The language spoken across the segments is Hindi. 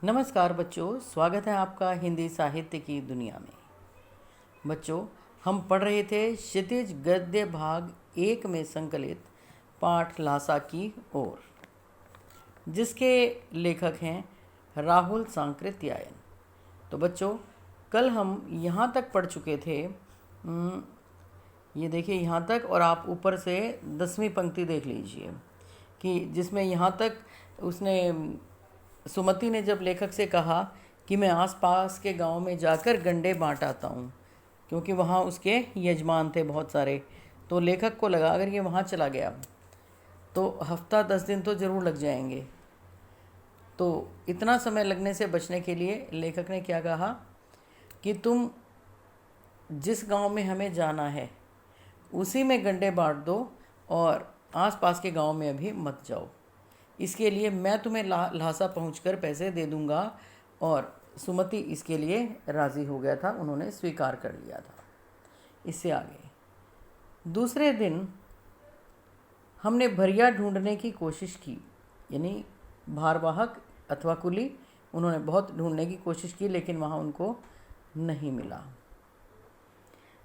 नमस्कार बच्चों, स्वागत है आपका हिंदी साहित्य की दुनिया में। बच्चों, हम पढ़ रहे थे क्षितिज गद्य भाग 1 में संकलित पाठ लासा की ओर, जिसके लेखक हैं राहुल सांकृत्यायन। तो बच्चों, कल हम यहाँ तक पढ़ चुके थे। ये देखिए यहाँ तक, और आप ऊपर से 10वीं पंक्ति देख लीजिए कि जिसमें यहाँ तक उसने सुमति ने जब लेखक से कहा कि मैं आसपास के गांव में जाकर गंडे बांट आता हूँ, क्योंकि वहाँ उसके यजमान थे बहुत सारे। तो लेखक को लगा अगर ये वहाँ चला गया तो हफ्ता 10 दिन तो ज़रूर लग जाएंगे। तो इतना समय लगने से बचने के लिए लेखक ने क्या कहा कि तुम जिस गांव में हमें जाना है उसी में गंडे बांट दो और आसपास के गांव में अभी मत जाओ। इसके लिए मैं तुम्हें लहासा पहुंचकर पैसे दे दूंगा। और सुमति इसके लिए राज़ी हो गया था, उन्होंने स्वीकार कर लिया था। इससे आगे दूसरे दिन हमने भरिया ढूंढने की कोशिश की, यानी भारवाहक अथवा कुली। उन्होंने बहुत ढूंढने की कोशिश की लेकिन वहाँ उनको नहीं मिला,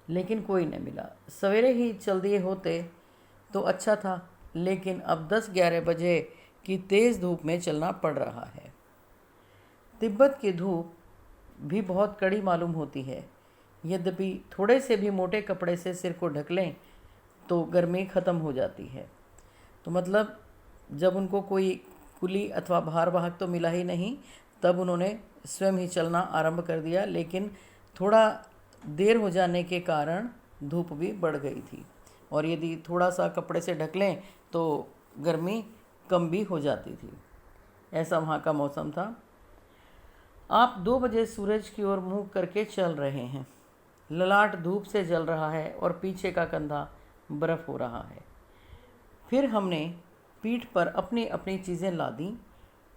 लेकिन कोई नहीं मिला। सवेरे ही चल दिए होते तो अच्छा था, लेकिन अब 10-11 बजे की तेज़ धूप में चलना पड़ रहा है। तिब्बत की धूप भी बहुत कड़ी मालूम होती है। यद्यपि थोड़े से भी मोटे कपड़े से सिर को ढक लें तो गर्मी ख़त्म हो जाती है। तो मतलब जब उनको कोई कुली अथवा भारवाहक तो मिला ही नहीं, तब उन्होंने स्वयं ही चलना आरंभ कर दिया। लेकिन थोड़ा देर हो जाने के कारण धूप भी बढ़ गई थी, और यदि थोड़ा सा कपड़े से ढक लें तो गर्मी कम भी हो जाती थी। ऐसा वहाँ का मौसम था। आप 2 बजे सूरज की ओर मुँह करके चल रहे हैं। ललाट धूप से जल रहा है और पीछे का कंधा बर्फ़ हो रहा है। फिर हमने पीठ पर अपनी अपनी चीज़ें लादी,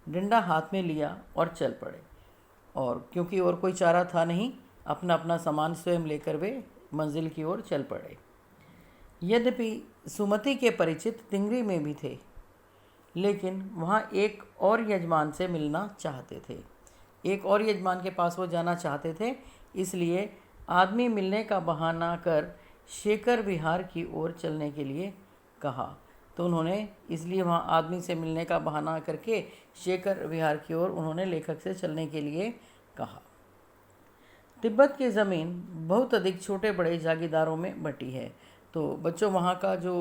डंडा हाथ में लिया और चल पड़े। और क्योंकि और कोई चारा था नहीं, अपना अपना सामान स्वयं लेकर वे मंजिल की ओर चल पड़े। यद्यपि सुमति के परिचित तिंगरी में भी थे, लेकिन वहाँ एक और यजमान से मिलना चाहते थे। एक और यजमान के पास वो जाना चाहते थे, इसलिए आदमी मिलने का बहाना कर शेखर विहार की ओर चलने के लिए कहा। तो उन्होंने इसलिए वहाँ आदमी से मिलने का बहाना करके शेखर विहार की ओर उन्होंने लेखक से चलने के लिए कहा। तिब्बत की ज़मीन बहुत अधिक छोटे बड़े जागीरदारों में बटी है। तो बच्चों, वहाँ का जो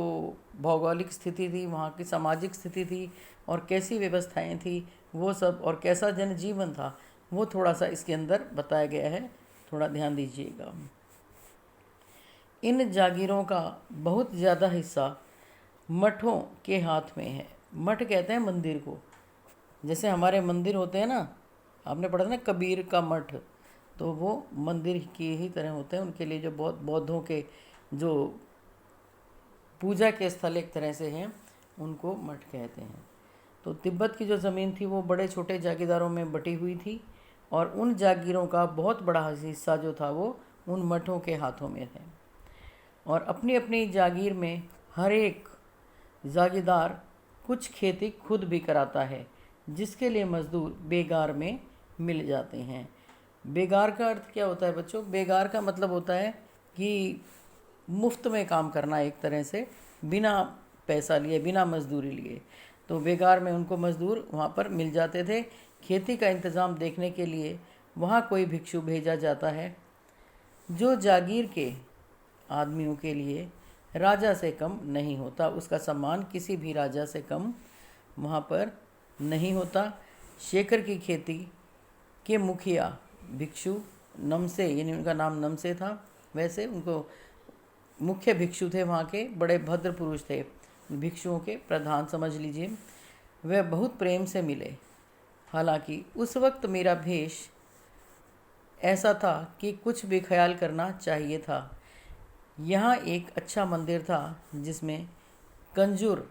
भौगोलिक स्थिति थी, वहाँ की सामाजिक स्थिति थी, और कैसी व्यवस्थाएं थी वो सब, और कैसा जनजीवन था, वो थोड़ा सा इसके अंदर बताया गया है। थोड़ा ध्यान दीजिएगा। इन जागीरों का बहुत ज़्यादा हिस्सा मठों के हाथ में है। मठ कहते हैं मंदिर को। जैसे हमारे मंदिर होते हैं ना, आपने पढ़ा था ना कबीर का मठ, तो वो मंदिर की ही तरह होते हैं। उनके लिए जो बहुत बौद्धों के जो पूजा के स्थल एक तरह से हैं, उनको मठ कहते हैं। तो तिब्बत की जो ज़मीन थी वो बड़े छोटे जागीरदारों में बटी हुई थी, और उन जागीरों का बहुत बड़ा हिस्सा जो था वो उन मठों के हाथों में थे। और अपनी अपनी जागीर में हर एक जागीरदार कुछ खेती खुद भी कराता है, जिसके लिए मज़दूर बेगार में मिल जाते हैं। बेगार का अर्थ क्या होता है बच्चों? बेगार का मतलब होता है कि मुफ्त में काम करना, एक तरह से बिना पैसा लिए, बिना मजदूरी लिए। तो बेगार में उनको मजदूर वहाँ पर मिल जाते थे। खेती का इंतज़ाम देखने के लिए वहाँ कोई भिक्षु भेजा जाता है, जो जागीर के आदमियों के लिए राजा से कम नहीं होता। उसका सम्मान किसी भी राजा से कम वहाँ पर नहीं होता। शेखर की खेती के मुखिया भिक्षु नमसे, यानी उनका नाम नमसे था, वैसे उनको मुख्य भिक्षु थे, वहाँ के बड़े भद्र पुरुष थे, भिक्षुओं के प्रधान समझ लीजिए। वह बहुत प्रेम से मिले। हालांकि उस वक्त मेरा भेष ऐसा था कि कुछ भी ख्याल करना चाहिए था। यहाँ एक अच्छा मंदिर था जिसमें कंजूर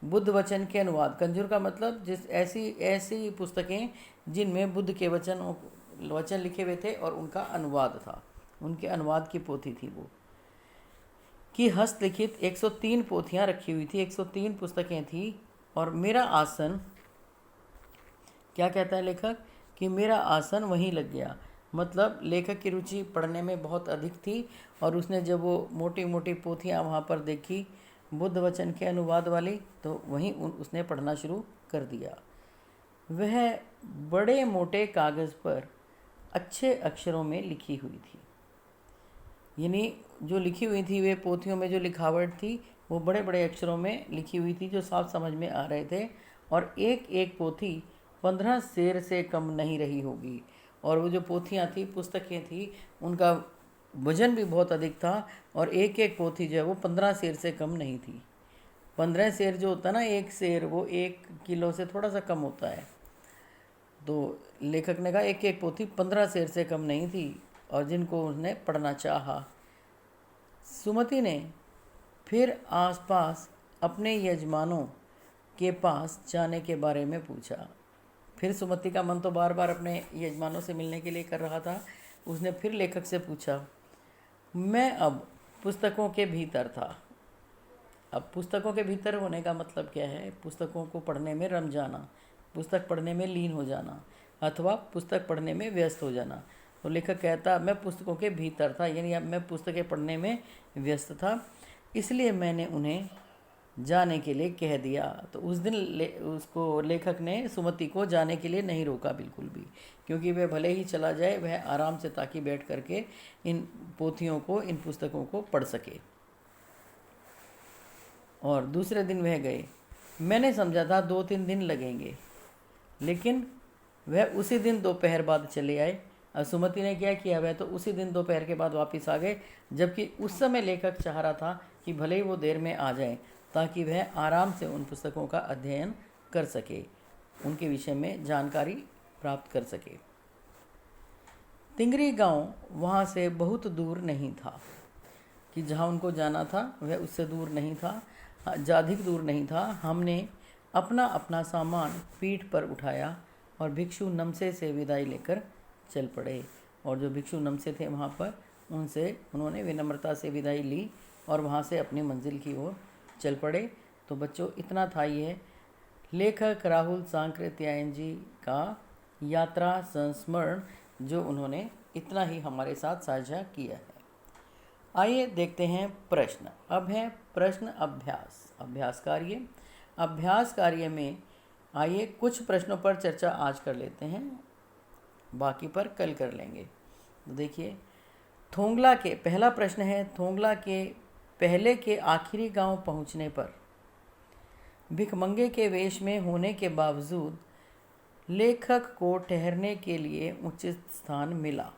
बुद्ध वचन के अनुवाद, कंजूर का मतलब जिस ऐसी ऐसी पुस्तकें जिनमें बुद्ध के वचन लिखे हुए थे और उनका अनुवाद था, उनके अनुवाद की पोथी थी वो, कि हस्तलिखित 103 पोथियाँ रखी हुई थी, 103 पुस्तकें थी। और मेरा आसन, क्या कहता है लेखक, कि मेरा आसन वहीं लग गया। मतलब लेखक की रुचि पढ़ने में बहुत अधिक थी और उसने जब वो मोटी मोटी पोथियाँ वहाँ पर देखी बुद्ध वचन के अनुवाद वाली, तो वहीं उसने पढ़ना शुरू कर दिया। वह बड़े मोटे कागज़ पर अच्छे अक्षरों में लिखी हुई थी। यानी जो लिखी हुई थी, वे पोथियों में जो लिखावट थी वो बड़े बड़े अक्षरों में लिखी हुई थी, जो साफ समझ में आ रहे थे। और एक एक पोथी 15 सेर से कम नहीं रही होगी। और वो जो पोथियाँ थी, पुस्तकें थी, उनका वजन भी बहुत अधिक था और एक एक पोथी जो है वो 15 सेर से कम नहीं थी। 15 सेर जो होता है ना, एक सेर वो 1 किलो से थोड़ा सा कम होता है। तो लेखक ने कहा एक एक पोथी 15 सेर से कम नहीं थी और जिनको उसने पढ़ना चाहा। सुमति ने फिर आसपास अपने यजमानों के पास जाने के बारे में पूछा। फिर सुमति का मन तो बार बार अपने यजमानों से मिलने के लिए कर रहा था। उसने फिर लेखक से पूछा, मैं अब पुस्तकों के भीतर था। अब पुस्तकों के भीतर होने का मतलब क्या है? पुस्तकों को पढ़ने में रम जाना, पुस्तक पढ़ने में लीन हो जाना, अथवा पुस्तक पढ़ने में व्यस्त हो जाना। तो लेखक कहता मैं पुस्तकों के भीतर था, यानी अब मैं पुस्तकें पढ़ने में व्यस्त था, इसलिए मैंने उन्हें जाने के लिए कह दिया। तो उस दिन उसको लेखक ने सुमति को जाने के लिए नहीं रोका बिल्कुल भी, क्योंकि वह भले ही चला जाए, वह आराम से ताकि बैठ करके इन पोथियों को, इन पुस्तकों को पढ़ सके। और दूसरे दिन वह गए। मैंने समझा था 2-3 दिन लगेंगे, लेकिन वह उसी दिन दोपहर बाद चले आए। और सुमति ने क्या किया, वह तो उसी दिन दोपहर के बाद वापस आ गए, जबकि उस समय लेखक चाह रहा था कि भले ही वो देर में आ जाए, ताकि वह आराम से उन पुस्तकों का अध्ययन कर सके, उनके विषय में जानकारी प्राप्त कर सके। तिंगरी गांव वहाँ से बहुत दूर नहीं था, कि जहाँ उनको जाना था वह उससे दूर नहीं था, ज़्यादा दूर नहीं था। हमने अपना अपना सामान पीठ पर उठाया और भिक्षु नमसे से विदाई लेकर चल पड़े। और जो भिक्षु नमसे थे वहाँ पर, उनसे उन्होंने विनम्रता से विदाई ली और वहाँ से अपनी मंजिल की ओर चल पड़े। तो बच्चों, इतना था ये लेखक राहुल सांकृत्यायन जी का यात्रा संस्मरण, जो उन्होंने इतना ही हमारे साथ साझा किया है। आइए देखते हैं प्रश्न। अब है प्रश्न अभ्यास, अभ्यास कार्य। अभ्यास कार्य में आइए कुछ प्रश्नों पर चर्चा आज कर लेते हैं, बाकी पर कल कर लेंगे। तो देखिए, थोंगला के, पहला प्रश्न है, थोंगला के पहले के आखिरी गांव पहुंचने पर भिखमंगे के वेश में होने के बावजूद लेखक को ठहरने के लिए उचित स्थान मिला।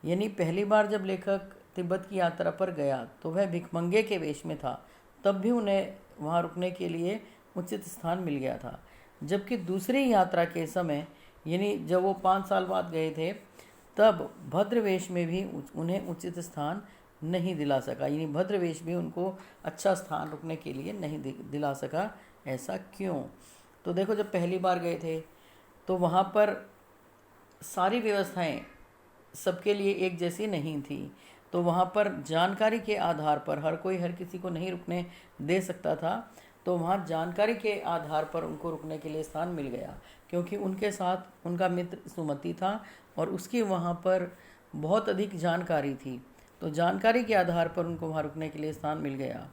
यानी पहली बार जब लेखक तिब्बत की यात्रा पर गया तो वह भिखमंगे के वेश में था, तब भी उन्हें वहाँ रुकने के लिए उचित स्थान मिल गया था। जबकि दूसरी यात्रा के समय, यानी जब वो 5 साल बाद गए थे, तब भद्रवेश में भी उन्हें उचित स्थान नहीं दिला सका। यानी भद्रवेश भी उनको अच्छा स्थान रुकने के लिए नहीं दिला सका। ऐसा क्यों? तो देखो, जब पहली बार गए थे तो वहाँ पर सारी व्यवस्थाएं सबके लिए एक जैसी नहीं थी। तो वहाँ पर जानकारी के आधार पर हर कोई हर किसी को नहीं रुकने दे सकता था। तो वहाँ जानकारी के आधार पर उनको रुकने के लिए स्थान मिल गया, क्योंकि उनके साथ उनका मित्र सुमति था और उसकी वहाँ पर बहुत अधिक जानकारी थी। तो जानकारी के आधार पर उनको वहाँ रुकने के लिए स्थान मिल गया।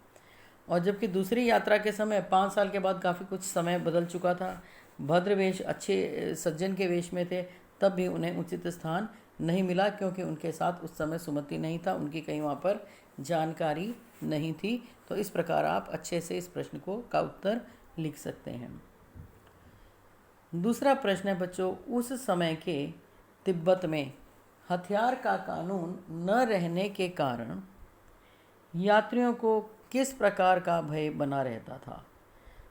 और जबकि दूसरी यात्रा के समय 5 साल के बाद काफ़ी कुछ समय बदल चुका था, भद्रवेश अच्छे सज्जन के वेश में थे, तब भी उन्हें उचित स्थान नहीं मिला, क्योंकि उनके साथ उस समय सुमति नहीं था, उनकी कहीं वहाँ पर जानकारी नहीं थी। तो इस प्रकार आप अच्छे से इस प्रश्न का उत्तर लिख सकते हैं। दूसरा प्रश्न है बच्चों, उस समय के तिब्बत में हथियार का कानून न रहने के कारण यात्रियों को किस प्रकार का भय बना रहता था?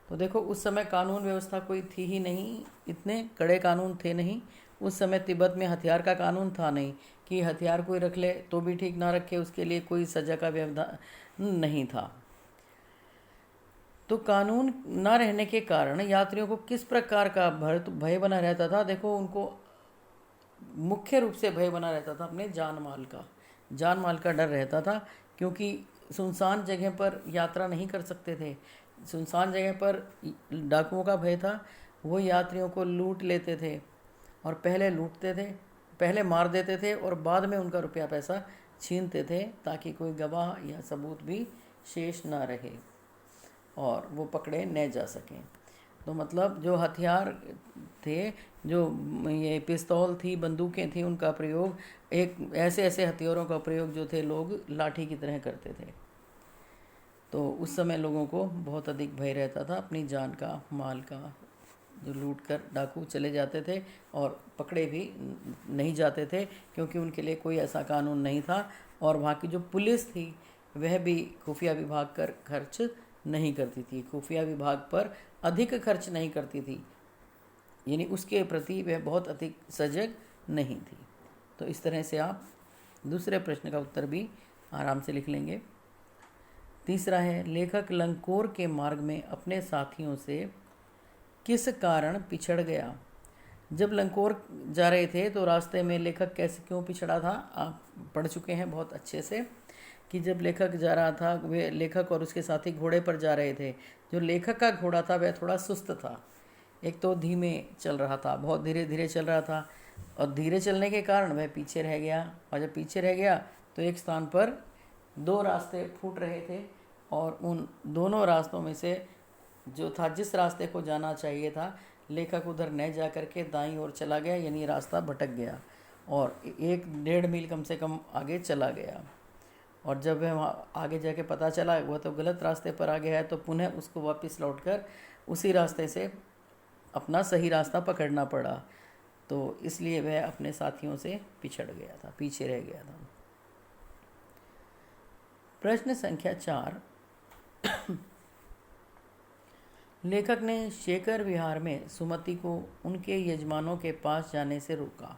तो देखो, उस समय कानून व्यवस्था कोई थी ही नहीं, इतने कड़े कानून थे नहीं। उस समय तिब्बत में हथियार का कानून था नहीं कि हथियार कोई रख ले तो भी ठीक, ना रखे उसके लिए कोई सज़ा का व्यवधान नहीं था। तो कानून ना रहने के कारण यात्रियों को किस प्रकार का भय बना रहता था? देखो, उनको मुख्य रूप से भय बना रहता था अपने जान माल का डर रहता था, क्योंकि सुनसान जगह पर यात्रा नहीं कर सकते थे। सुनसान जगह पर डाकुओं का भय था, वो यात्रियों को लूट लेते थे और पहले लूटते थे, पहले मार देते थे और बाद में उनका रुपया पैसा छीनते थे, ताकि कोई गवाह या सबूत भी शेष ना रहे और वो पकड़े न जा सकें। तो मतलब जो हथियार थे, जो ये पिस्तौल थी, बंदूकें थी, उनका प्रयोग एक ऐसे ऐसे हथियारों का प्रयोग जो थे लोग लाठी की तरह करते थे। तो उस समय लोगों को बहुत अधिक भय रहता था अपनी जान का, माल का। जो लूट कर डाकू चले जाते थे और पकड़े भी नहीं जाते थे, क्योंकि उनके लिए कोई ऐसा कानून नहीं था। और वहाँ की जो पुलिस थी वह भी खुफिया विभाग कर खर्च नहीं करती थी, खुफिया विभाग पर अधिक खर्च नहीं करती थी, यानी उसके प्रति वह बहुत अधिक सजग नहीं थी। तो इस तरह से आप दूसरे प्रश्न का उत्तर भी आराम से लिख लेंगे। तीसरा है, लेखक लंकोर के मार्ग में अपने साथियों से किस कारण पिछड़ गया। जब लंकोर जा रहे थे तो रास्ते में लेखक कैसे क्यों पिछड़ा था, आप पढ़ चुके हैं बहुत अच्छे से कि जब लेखक जा रहा था, वे लेखक और उसके साथी घोड़े पर जा रहे थे। जो लेखक का घोड़ा था वह थोड़ा सुस्त था, एक तो धीमे चल रहा था, बहुत धीरे धीरे चल रहा था, और धीरे चलने के कारण वह पीछे रह गया। और जब पीछे रह गया तो एक स्थान पर दो रास्ते फूट रहे थे, और उन दोनों रास्तों में से जो था, जिस रास्ते को जाना चाहिए था, लेखक उधर न जा करके दाईं ओर चला गया, यानी रास्ता भटक गया और 1-1.5 मील कम से कम आगे चला गया। और जब वह वहाँ आगे जाके पता चला वह तो गलत रास्ते पर आ गया है, तो पुनः उसको वापस लौटकर उसी रास्ते से अपना सही रास्ता पकड़ना पड़ा। तो इसलिए वह अपने साथियों से पिछड़ गया था, पीछे रह गया था। प्रश्न संख्या 4, लेखक ने शेखर विहार में सुमति को उनके यजमानों के पास जाने से रोका।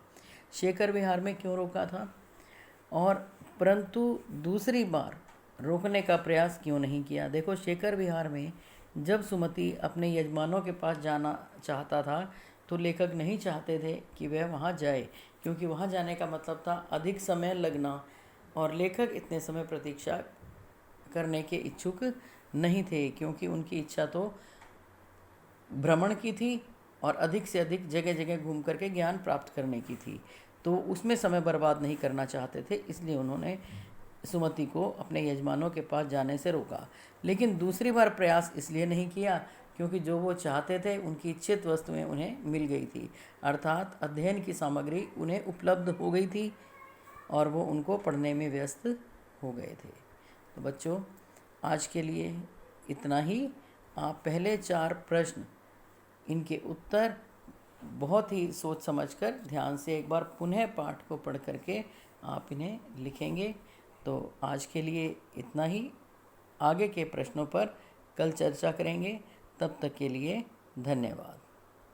शेखर विहार में क्यों रोका था, और परंतु दूसरी बार रोकने का प्रयास क्यों नहीं किया। देखो, शेखर विहार में जब सुमति अपने यजमानों के पास जाना चाहता था तो लेखक नहीं चाहते थे कि वह वहाँ जाए, क्योंकि वहाँ जाने का मतलब था अधिक समय लगना, और लेखक इतने समय प्रतीक्षा करने के इच्छुक नहीं थे, क्योंकि उनकी इच्छा तो भ्रमण की थी और अधिक से अधिक जगह जगह घूम करके ज्ञान प्राप्त करने की थी। तो उसमें समय बर्बाद नहीं करना चाहते थे, इसलिए उन्होंने सुमति को अपने यजमानों के पास जाने से रोका। लेकिन दूसरी बार प्रयास इसलिए नहीं किया क्योंकि जो वो चाहते थे उनकी इच्छित वस्तुएं उन्हें मिल गई थी, अर्थात अध्ययन की सामग्री उन्हें उपलब्ध हो गई थी और वो उनको पढ़ने में व्यस्त हो गए थे। तो बच्चों, आज के लिए इतना ही। आप पहले 4 प्रश्न, इनके उत्तर बहुत ही सोच समझकर ध्यान से एक बार पुनः पाठ को पढ़ करके आप इन्हें लिखेंगे। तो आज के लिए इतना ही। आगे के प्रश्नों पर कल चर्चा करेंगे। तब तक के लिए धन्यवाद।